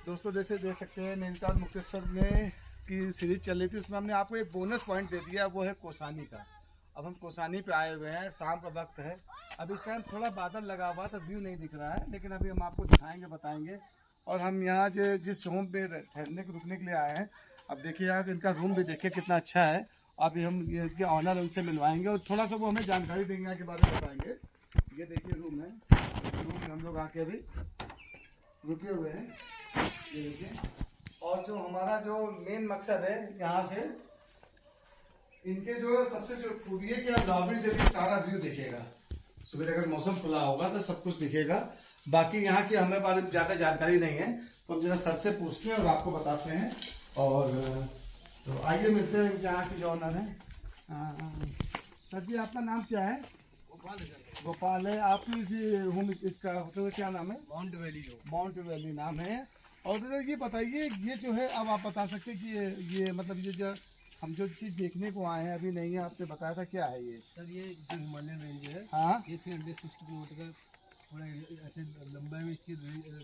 दोस्तों जैसे देख सकते हैं नैनीताल मुक्तेश्वर में की सीरीज चल रही थी, उसमें हमने आपको एक बोनस पॉइंट दे दिया, वो है कोसानी का। अब हम कोसानी पे आए हुए हैं, शाम का वक्त है। अब इस टाइम थोड़ा बादल लगा हुआ तो व्यू नहीं दिख रहा है, लेकिन अभी हम आपको दिखाएंगे, बताएंगे। और हम यहाँ जो जिस होम पे ठहरने के रुकने के लिए आए हैं, अब देखिए आप इनका रूम भी देखिए कितना अच्छा है। अभी हम इनके ऑनर उनसे मिलवाएंगे और थोड़ा सा वो हमें जानकारी देंगे, यहाँ के बारे में बताएंगे। ये देखिए रूम है, रूम में हम लोग आके अभी रुके हुए हैं, ये देखिए। और जो हमारा जो मेन मकसद है यहाँ से, इनके जो सबसे जो खूबी है कि आप लॉबी से भी सारा व्यू दिखेगा। सुबह अगर मौसम खुला होगा तो सब कुछ दिखेगा। बाकी यहाँ की हमें बारे में ज़्यादा जानकारी नहीं है, तो हम जरा सर से पूछते हैं और आपको बताते हैं। और तो आइए मिलते हैं यहाँ की जो ऑनर है। सर जी, आपका नाम क्या है? गोपाल है सर। गोपाल है। आपकी इसी होम इसका होटल का क्या नाम है? माउंट वैली जो माउंट वैली नाम है। और तो ये बताइए, ये जो है, अब आप बता सकते हैं कि ये मतलब ये जो हम जो चीज़ देखने को आए हैं अभी नहीं है, आपने बताया था, क्या है ये? सर, ये जो हिमालयन रेंज है, हाँ, ये 360 किलोमीटर का थोड़ा ऐसे लंबाई में इसकी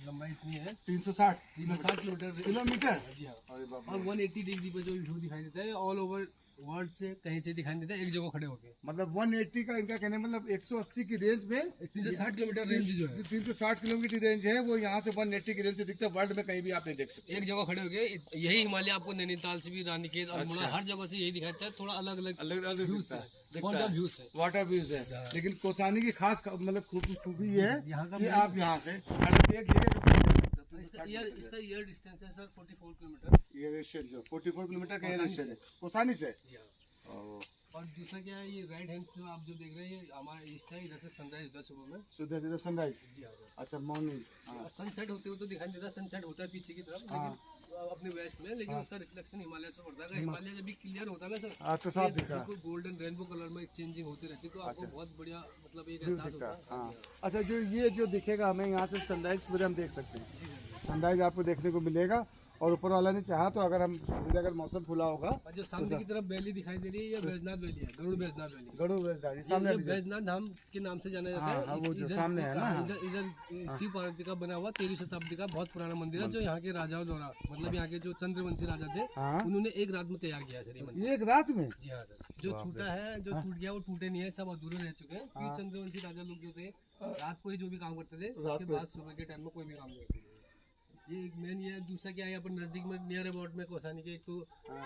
लंबाई इतनी है 360 किलोमीटर। किलोमीटर। जी हाँ। अरे बाप और रे। 180 डिग्री पर जो व्यू दिखाई देता है ऑल ओवर वर्ल्ड से कहीं से दिखाई नहीं देता है, एक जगह खड़े होके। मतलब 180 का इनका कहने मतलब 180 की रेंज में 360 किलोमीटर रेंज जो है 360 किलोमीटर की रेंज है, वो यहाँ से 180 की रेंज से दिखता है। वर्ल्ड में कहीं भी आप नहीं देख सकते। एक जगह खड़े होके। यही हिमालय आपको नैनीताल से भी, रानीखेत, अल्मोड़ा, अच्छा। हर जगह से यही दिखाता है, थोड़ा अलग अलग अलग अलग व्यूज दिखता है, है, पॉइंट ऑफ व्यूज है। वाटर व्यूज है। हाँ। लेकिन कोसानी की खास मतलब खूबी ये है यहाँ का कि main- आप यहाँ से अगर एक जगह इसका ईयर डिस्टेंस है सर 44 किलोमीटर। ये रेशियो जो 44 किलोमीटर का रेशियो है कोसानी से। जी हाँ। और दूसरा क्या है, ये राइट हैंड जो आप जो देख रहे हैं, ये हमारा ईस्ट है, इधर से सनराइज होता है सुबह में। सुबह सनराइज। जी हाँ सर। अच्छा, मॉर्निंग। सनसेट होते हुए तो दिखाई नहीं देता, सनसेट होता है पीछे की तरफ, हाँ। लेकिन अपने वेस्ट में, लेकिन उसका रिफ्लेक्शन हिमालय से पड़ता है। अगर हिमालय जब भी क्लियर होता है ना सर, हाँ, तो साफ दिखा। बिल्कुल गोल्डन रेनबो कलर में चेंजिंग होती रहती है, तो आपको अच्छा। बहुत बढ़िया मतलब एक व्यू एहसास दिखता होता है। है। हाँ। हाँ जी अच्छा, जो ये जो दिखेगा हमें यहाँ से सनराइज सूर्य हम देख सकते हैं। हाँ। जी सर। सनराइज आपको देखने को मिलेगा। और ऊपर वाला ने चाहा तो अगर हम सूर्य अगर मौसम खुला होगा, और जो सामने की तरफ वैली दिखाई दे रही है, ये बैजनाथ वैली है, गरुड़ बैजनाथ वैली। गरुड़ बैजनाथ ये सामने बैजनाथ धाम के नाम से जाना जाता हाँ, है। हाँ, वो जो इधर सामने है ना, हाँ। इधर इधर शिव पार्वती का बना हुआ 13वीं शताब्दी का बहुत पुराना मंदिर है, जो यहाँ के राजाओं द्वारा, मतलब यहाँ के जो चंद्रवंशी राजा थे, हाँ। उन्होंने एक रात में तैयार किया है सर ये मंदिर। एक रात में? जी हाँ सर। जो बाप छूटा है, जो छूट गया वो टूटे नहीं है, सब अधूरे रह चुके हैं, क्योंकि चंद्रवंशी राजा लोग जो थे रात को ही जो भी काम करते थे, रात उसके को। बाद सुबह के टाइम में कोई भी काम नहीं करते थे। ये एक मेन ये है। दूसरा क्या है, यहाँ पर नजदीक में नियर अबाउट में कोसानी के, एक तो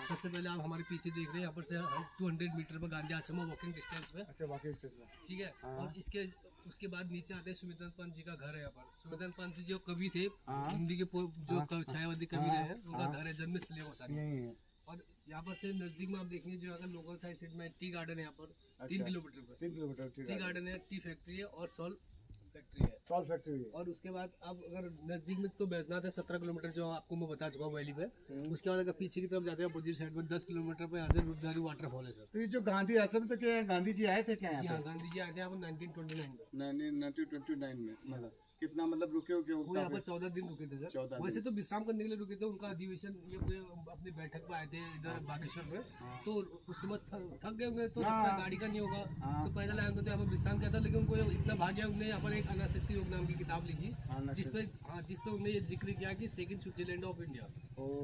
सबसे पहले आप हमारे पीछे देख रहे हैं, यहाँ पर से 200 मीटर पर गांधी आश्रम है, वॉकिंग डिस्टेंस पे। अच्छा, वाकई ठीक है। हाँ। और इसके उसके बाद नीचे आते हैं सुमितन पंत जी का घर है। यहाँ पर सुमितन पंत जी जो कवि थे, हाँ। हिंदी के जो छायावादी कवि रहे हैं, उनका हाँ। घर है, जन्मस्थल है कोसानी। यही है। और यहाँ पर से नजदीक में आप देखेंगे, जो अगर लोकल साइड में टी गार्डन है यहाँ पर, अच्छा। 3 किलोमीटर पर 3 किलोमीटर टी गार्डन है, टी फैक्ट्री है और सॉल फैक्ट्री है। सॉल्ट फैक्ट्री है। और उसके बाद अब अगर नजदीक में तो बैजनाथ है 17 किलोमीटर, जो आपको मैं बता चुका हूँ वैली पे। उसके बाद अगर पीछे की तरफ जाते हैं अपोजिट साइड में 10 किलोमीटर पे यहाँ से रुद्रधारी वाटरफॉल है सर। तो ये जो गांधी आश्रम तो क्या गांधी जी आए थे क्या जी यहाँ हाँ, गांधी जी आए थे यहाँ पर 1929 में। 1929 में? मतलब कितना मतलब रुके हो क्या? वो यहाँ पर 14 दिन रुके थे सर। 14 वैसे तो विश्राम करने के लिए रुके थे, उनका अधिवेशन ये कोई अपनी बैठक पे आए थे इधर बागेश्वर में। तो उस समय थक गए होंगे, तो हाँ। रास्ता गाड़ी का नहीं होगा, हाँ। तो पैदल आए होंगे, तो यहाँ पर विश्राम किया था। लेकिन उनको इतना भाग्य, उन्होंने यहाँ पर एक अनासक्ति योग नाम की किताब लिखी, जिसपे उन्होंने ये जिक्र किया कि second Switzerland of India.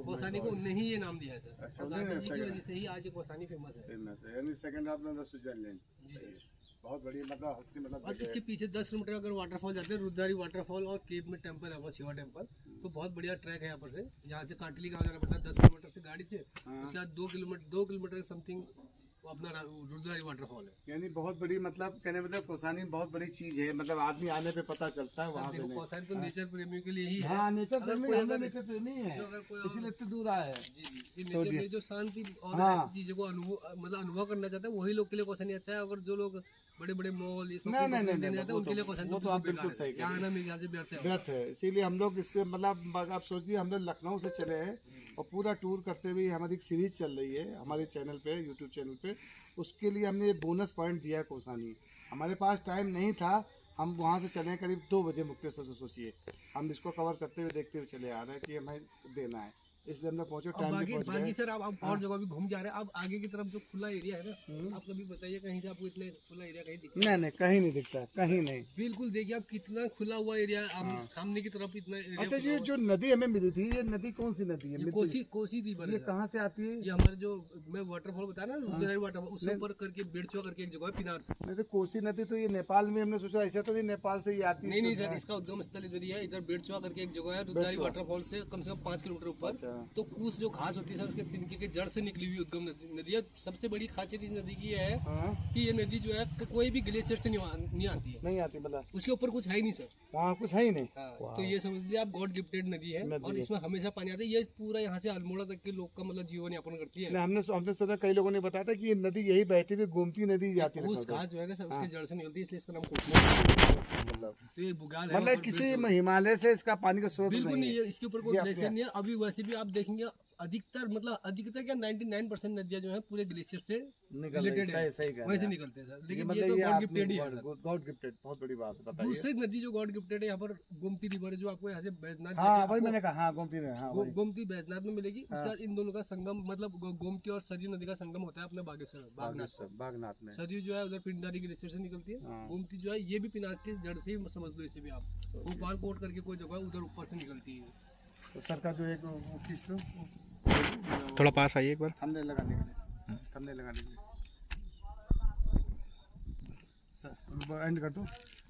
Kausani को उन्हें ही ये नाम दिया है सर। अच्छा, और गांधी जी की वजह से ही आज ये कोसानी फेमस है। फेमस है, यानी सेकंड हाफ में स्विट्जरलैंड। जी। बहुत बढ़िया, मतलब हस्ती, मतलब और इसके पीछे 10 किलोमीटर अगर वाटरफॉल जाते हैं, रुद्रधारी वाटरफॉल और केप में टेम्पल है, वो शिवा टेम्पल, तो बहुत बढ़िया ट्रैक है यहाँ पर से। यहाँ से कांटली गाँव जाना पड़ता है 10 किलोमीटर से गाड़ी से। उसके बाद 2 किलोमीटर समथिंग अपना रुद्रधारी वाटरफॉल है। यानी बहुत बड़ी, मतलब कहने मतलब कोसानी बहुत बड़ी चीज है, मतलब आदमी आने पे पता चलता है वहाँ देखो, से। कोसानी तो नेचर प्रेमियों के लिए ही है। हाँ, नेचर अगर प्रेमी, कोई हम अगर- नेचर प्रेमी है, जो अगर कोई इसीलिए इतनी दूर आए हैं। जी जी, ये नेचर में जो शांति और हाँ। ऐसी चीजों को अनुभव करना चाहते हैं, वही लोग के लिए कोसानी अच्छा है। अगर जो लोग बड़े बड़े मॉल ये सब नहीं, नहीं, लेने नहीं, जाते हैं, उनके लिए कोसानी वो तो आप बिल्कुल सही कह रहे हैं। आना मेरे ख्याल से व्यर्थ है। व्यर्थ है। इसीलिए हम लोग इस पे मतलब आप सोचिए, हम लोग लखनऊ से चले हैं और पूरा टूर करते हुए हमारी एक सीरीज चल रही है हमारे चैनल पे, यूट्यूब चैनल पे। उसके लिए हमने ये बोनस पॉइंट दिया है कोसानी। हमारे पास टाइम नहीं था, हम वहाँ से चले करीब 2 बजे मुक्तेश्वर से। सोचिए हम इसको कवर करते हुए देखते हुए चले आ रहे हैं कि हमें देना है। इसलिए हम लोग पहुंचे, अब टाइम पे बाकी पहुंच बाकी गए। सर आप और जगह भी घूम जा रहे हैं, अब आगे की तरफ जो खुला एरिया है हम्म। ना, आप कभी बताइए कहीं से आपको इतने खुला एरिया कहीं दिखता नहीं नहीं, कहीं नहीं दिखता, कहीं नहीं। बिल्कुल देखिए आप कितना खुला हुआ एरिया, आप सामने की तरफ इतना एरिया अच्छा, खुला ये हुआ। जो नदी हमें मिली थी, ये नदी कौन सी नदी है? ये मिली- कोसी रिवर ये है। कहाँ से आती है? ये हमारे जो मैं वाटरफॉल बताया ना, रुद्रधारी वाटरफॉल, उससे ऊपर करके बेड़चुआ करके एक जगह है पिनार। नहीं तो कोसी नदी तो ये नेपाल में, हमने सोचा ऐसा तो नहीं नेपाल से ये आती है। नहीं नहीं सर, इसका उद्गम स्थल इधर ही है, इधर बेड़चुआ करके एक जगह है रुद्रधारी बेड़चुआ। वाटरफॉल से कम 5 किलोमीटर ऊपर। अच्छा। तो कूस जो घास होती है सर, उसके तिनके के जड़ से निकली हुई उद्गम नदी है। सबसे बड़ी खासियत इस नदी की है हाँ, कि ये नदी जो है कोई भी ग्लेशियर से नहीं आती है, नहीं आती मतलब उसके ऊपर कुछ है ही नहीं सर। वहाँ कुछ है ही नहीं। हाँ, तो ये समझ लीजिए आप गॉड गिफ्टेड नदी है, नदी और है। इसमें हमेशा पानी आता है। ये पूरा यहाँ से अल्मोड़ा तक के लोग का मतलब जीवन यापन करती है। नहीं, हमने सोचा, कई लोगों ने बताया था कि ये नदी यही बहती हुई गोमती नदी जाती है उस घास जो है ना सर, हाँ। उसके जड़ से निकलती है, इसलिए इसका नाम कोसी। मतलब तो ये बुग्याल है, मतलब और किसी बेड़चुआ। हिमालय से इसका पानी का स्रोत बिल्कुल नहीं नहीं है। है, इसके ऊपर ये कोई अपने- ग्लेशियर नहीं है। अभी वैसे भी आप देखेंगे अधिकतर क्या 99% नदियां जो है पूरे ग्लेशियर से निकल रिलेटेड सही है, सही कह रहे वैसे हैं। निकलते हैं सर। ये लेकिन ये मतलब तो ये गॉड आपने गिफ्टेड ही है सर। गॉड गिफ्टेड, बहुत बड़ी बात है, बताइए। दूसरी नदी जो गॉड गिफ्टेड है यहाँ पर, गोमती रिवर है, जो आपको यहाँ से बैजनाथ हाँ जाके वही आपको- मैंने कहा, हाँ गोमती में, हाँ वही। गोमती बैजनाथ में मिलेगी। उसके हाँ। बाद इन दोनों का संगम, मतलब गोमती और सरयू नदी का संगम होता है अपने बागेश्वर बागनाथ। बागनाथ में। सरयू जो है उधर पिंडारी ग्लेशियर से निकलती है। हाँ। गोमती जो है ये भी पिनाक की जड़ से ही समझ लो इसे भी आप, गोपाल कोट करके कोई जगह है, उधर ऊपर से निकलती है। तो सर का जो एक वो खींच लो, थोड़ा पास आइए एक बार। थंबनेल लगाने के लिए, थंबनेल लगाने के लिए। सर एंड कर दो।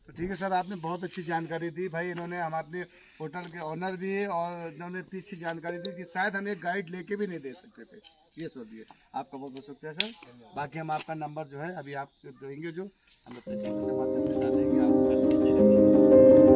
तो ठीक है सर, आपने बहुत अच्छी जानकारी दी भाई। इन्होंने, हम अपने होटल के ऑनर भी है, और इन्होंने इतनी अच्छी जानकारी दी कि शायद हम एक गाइड लेके भी नहीं दे सकते थे। ये सोचिए, आपका बहुत बहुत शुक्रिया सर। बाकी हम आपका नंबर जो है अभी आप देंगे, जो हम अपने से बात करते जा देंगे आप।